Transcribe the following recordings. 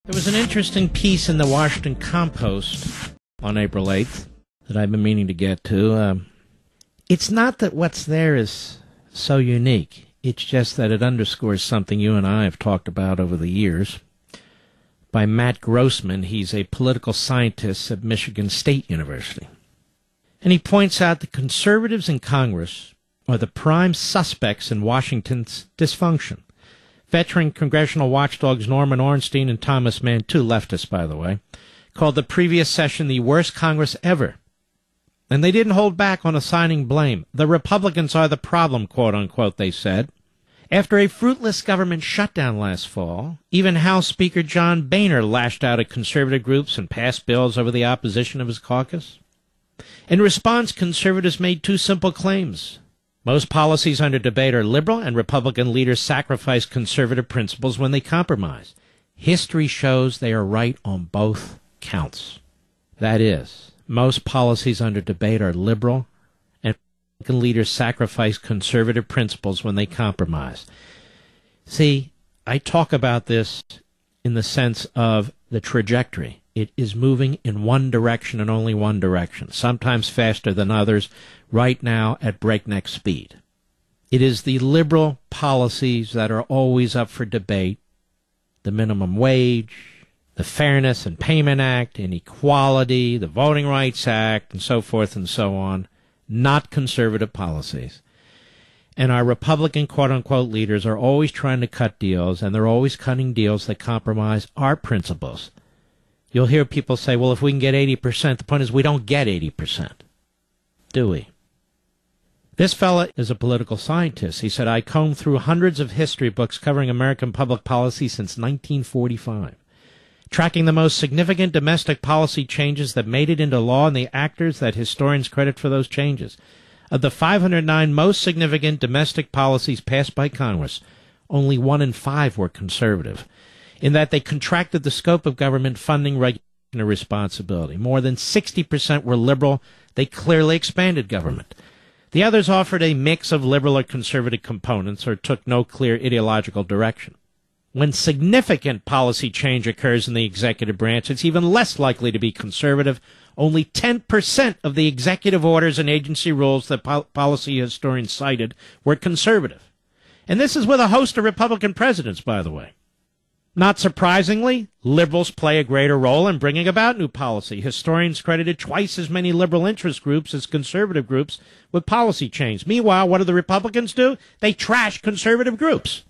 There was an interesting piece in the Washington Compost on April 8th that I've been meaning to get to. It's not that what's there is so unique. It's just that it underscores something you and I have talked about over the years. By Matt Grossman, he's a political scientist at Michigan State University. And he points out that conservatives in Congress are the prime suspects in Washington's dysfunction. Veteran congressional watchdogs Norman Ornstein and Thomas Mann, two leftists, by the way, called the previous session the worst Congress ever. And they didn't hold back on assigning blame. The Republicans are the problem, quote-unquote, they said. After a fruitless government shutdown last fall, even House Speaker John Boehner lashed out at conservative groups and passed bills over the opposition of his caucus. In response, conservatives made two simple claims. Most policies under debate are liberal, and Republican leaders sacrifice conservative principles when they compromise. History shows they are right on both counts. That is, most policies under debate are liberal, and Republican leaders sacrifice conservative principles when they compromise. See, I talk about this in the sense of the trajectory. It is moving in one direction and only one direction, sometimes faster than others, right now at breakneck speed. It is the liberal policies that are always up for debate, the minimum wage, the Fairness and Payment Act, inequality, the Voting Rights Act, and so forth and so on, not conservative policies. And our Republican quote-unquote leaders are always trying to cut deals, and they're always cutting deals that compromise our principles. You'll hear people say, well, if we can get 80%, the point is we don't get 80%. Do we? This fella is a political scientist. He said, I combed through hundreds of history books covering American public policy since 1945, tracking the most significant domestic policy changes that made it into law and the actors that historians credit for those changes. Of the 509 most significant domestic policies passed by Congress, only 1 in 5 were conservative, in that they contracted the scope of government funding, regulation, and responsibility. More than 60% were liberal. They clearly expanded government. The others offered a mix of liberal or conservative components or took no clear ideological direction. When significant policy change occurs in the executive branch, it's even less likely to be conservative. Only 10% of the executive orders and agency rules that policy historians cited were conservative. And this is with a host of Republican presidents, by the way. Not surprisingly, liberals play a greater role in bringing about new policy. Historians credited twice as many liberal interest groups as conservative groups with policy change. Meanwhile, what do the Republicans do? They trash conservative groups.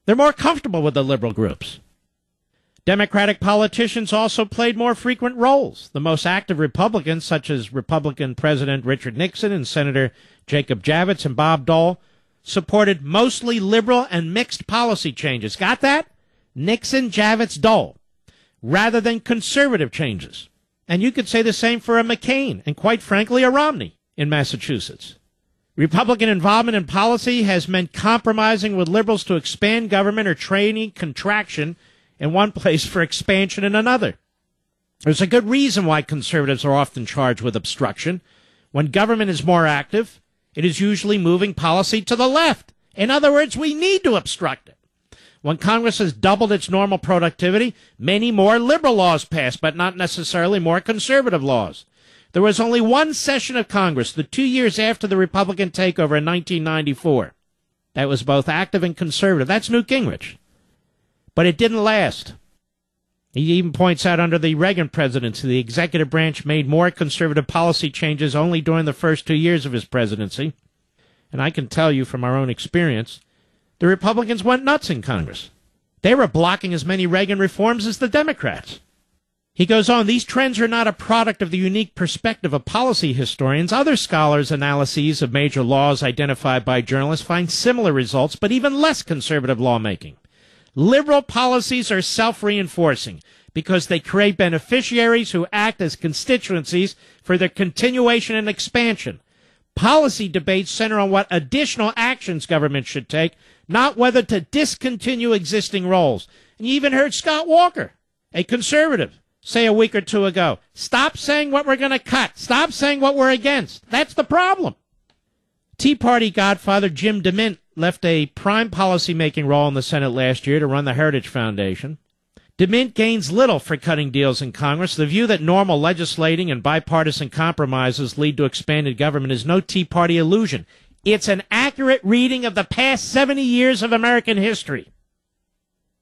They're more comfortable with the liberal groups. Democratic politicians also played more frequent roles. The most active Republicans, such as Republican President Richard Nixon and Senator Jacob Javits and Bob Dole, supported mostly liberal and mixed policy changes. Got that? Nixon, Javits, Dole, rather than conservative changes. And you could say the same for a McCain and, quite frankly, a Romney in Massachusetts. Republican involvement in policy has meant compromising with liberals to expand government or trading contraction in one place for expansion in another. There's a good reason why conservatives are often charged with obstruction. When government is more active, it is usually moving policy to the left. In other words, we need to obstruct it. When Congress has doubled its normal productivity, many more liberal laws pass, but not necessarily more conservative laws. There was only one session of Congress, the 2 years after the Republican takeover in 1994, that was both active and conservative. That's Newt Gingrich. But it didn't last. He even points out under the Reagan presidency, the executive branch made more conservative policy changes only during the first 2 years of his presidency. And I can tell you from our own experience, the Republicans went nuts in Congress. They were blocking as many Reagan reforms as the Democrats. He goes on, these trends are not a product of the unique perspective of policy historians. Other scholars' analyses of major laws identified by journalists find similar results, but even less conservative lawmaking. Liberal policies are self-reinforcing because they create beneficiaries who act as constituencies for their continuation and expansion. Policy debates center on what additional actions government should take, not whether to discontinue existing roles. And you even heard Scott Walker, a conservative, say a week or two ago, stop saying what we're going to cut. Stop saying what we're against. That's the problem. Tea Party godfather Jim DeMint left a prime policy-making role in the Senate last year to run the Heritage Foundation. DeMint gains little for cutting deals in Congress. The view that normal legislating and bipartisan compromises lead to expanded government is no Tea Party illusion. It's an accurate reading of the past 70 years of American history.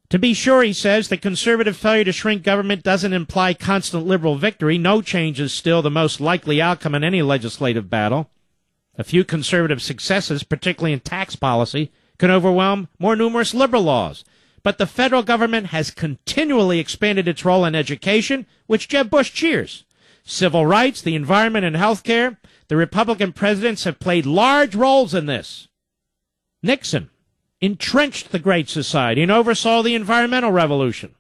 To be sure, he says, the conservative failure to shrink government doesn't imply constant liberal victory. No change is still the most likely outcome in any legislative battle. A few conservative successes, particularly in tax policy, can overwhelm more numerous liberal laws. But the federal government has continually expanded its role in education, which Jeb Bush cheers. Civil rights, the environment, and health care. The Republican presidents have played large roles in this. Nixon entrenched the Great Society and oversaw the environmental revolution.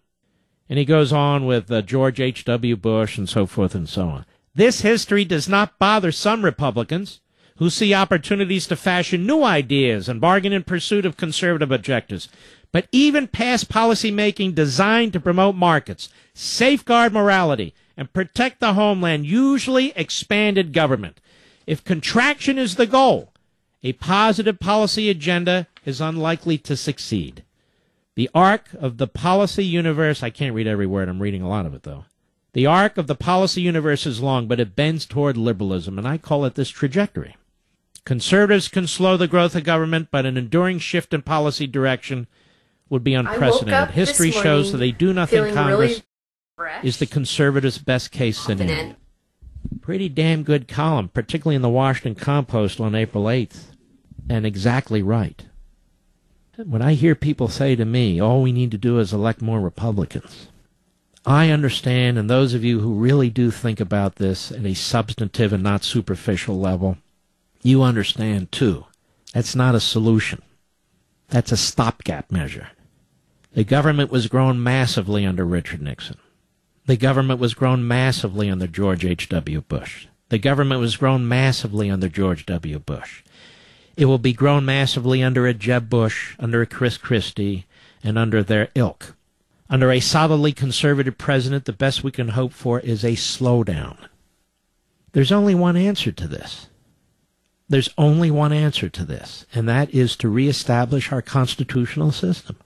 And he goes on with George H.W. Bush and so forth and so on. This history does not bother some Republicans who see opportunities to fashion new ideas and bargain in pursuit of conservative objectives. But even past policymaking designed to promote markets, safeguard morality, and protect the homeland usually expanded government. If contraction is the goal, a positive policy agenda is unlikely to succeed. The arc of the policy universe, I can't read every word, I'm reading a lot of it though. The arc of the policy universe is long, but it bends toward liberalism, and I call it this trajectory. Conservatives can slow the growth of government, but an enduring shift in policy direction would be unprecedented. History shows that they do nothing Congress is the conservatives' best case scenario. Pretty damn good column, particularly in the Washington Compost on April 8th. And exactly right. When I hear people say to me, all we need to do is elect more Republicans, I understand, and those of you who really do think about this at a substantive and not superficial level, you understand too. That's not a solution. That's a stopgap measure. The government was grown massively under Richard Nixon. The government was grown massively under George H.W. Bush. The government was grown massively under George W. Bush. It will be grown massively under a Jeb Bush, under a Chris Christie, and under their ilk. Under a solidly conservative president, the best we can hope for is a slowdown. There's only one answer to this. There's only one answer to this, and that is to reestablish our constitutional system.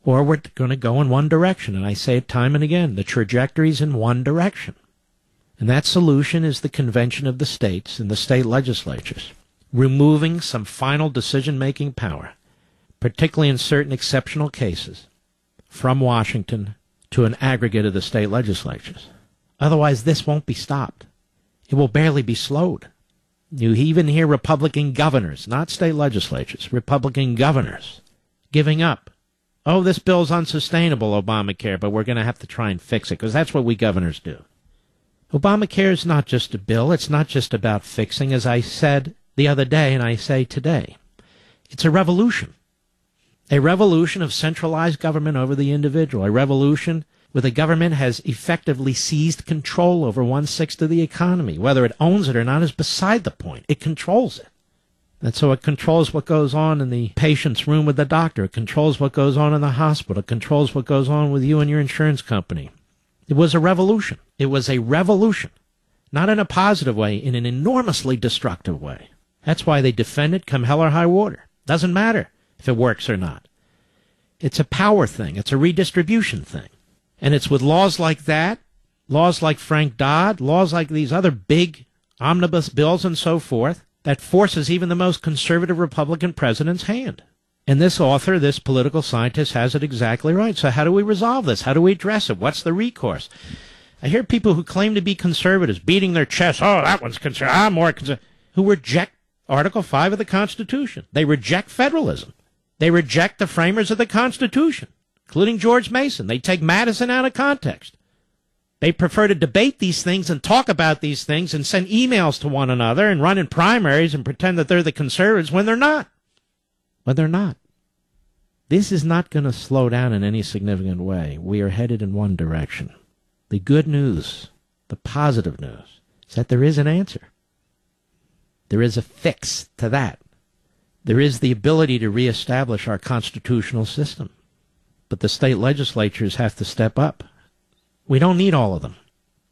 Or we're going to go in one direction, and I say it time and again, the trajectory's in one direction. And that solution is the convention of the states and the state legislatures, removing some final decision-making power, particularly in certain exceptional cases, from Washington to an aggregate of the state legislatures. Otherwise, this won't be stopped. It will barely be slowed. You even hear Republican governors, not state legislatures, Republican governors giving up. Oh, this bill's unsustainable, Obamacare, but we're going to have to try and fix it, because that's what we governors do. Obamacare is not just a bill. It's not just about fixing, as I said the other day and I say today. It's a revolution. A revolution of centralized government over the individual. A revolution where the government has effectively seized control over 1/6 of the economy. Whether it owns it or not is beside the point. It controls it. And so it controls what goes on in the patient's room with the doctor. It controls what goes on in the hospital. It controls what goes on with you and your insurance company. It was a revolution. It was a revolution. Not in a positive way, in an enormously destructive way. That's why they defend it come hell or high water. Doesn't matter if it works or not. It's a power thing. It's a redistribution thing. And it's with laws like that, laws like Frank Dodd, laws like these other big omnibus bills and so forth, that forces even the most conservative Republican president's hand. And this author, this political scientist, has it exactly right. So how do we resolve this? How do we address it? What's the recourse? I hear people who claim to be conservatives beating their chests. Oh, that one's conservative. I'm more conservative. Who reject Article 5 of the Constitution. They reject federalism. They reject the framers of the Constitution, including George Mason. They take Madison out of context. They prefer to debate these things and talk about these things and send emails to one another and run in primaries and pretend that they're the conservatives when they're not. When they're not. This is not going to slow down in any significant way. We are headed in one direction. The good news, the positive news, is that there is an answer. There is a fix to that. There is the ability to reestablish our constitutional system. But the state legislatures have to step up. We don't need all of them.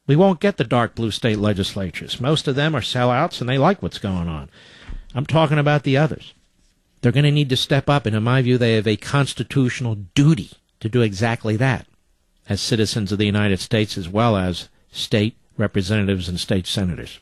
We won't get the dark blue state legislatures. Most of them are sellouts, and they like what's going on. I'm talking about the others. They're going to need to step up, and in my view, they have a constitutional duty to do exactly that. as citizens of the United States as well as state representatives and state senators.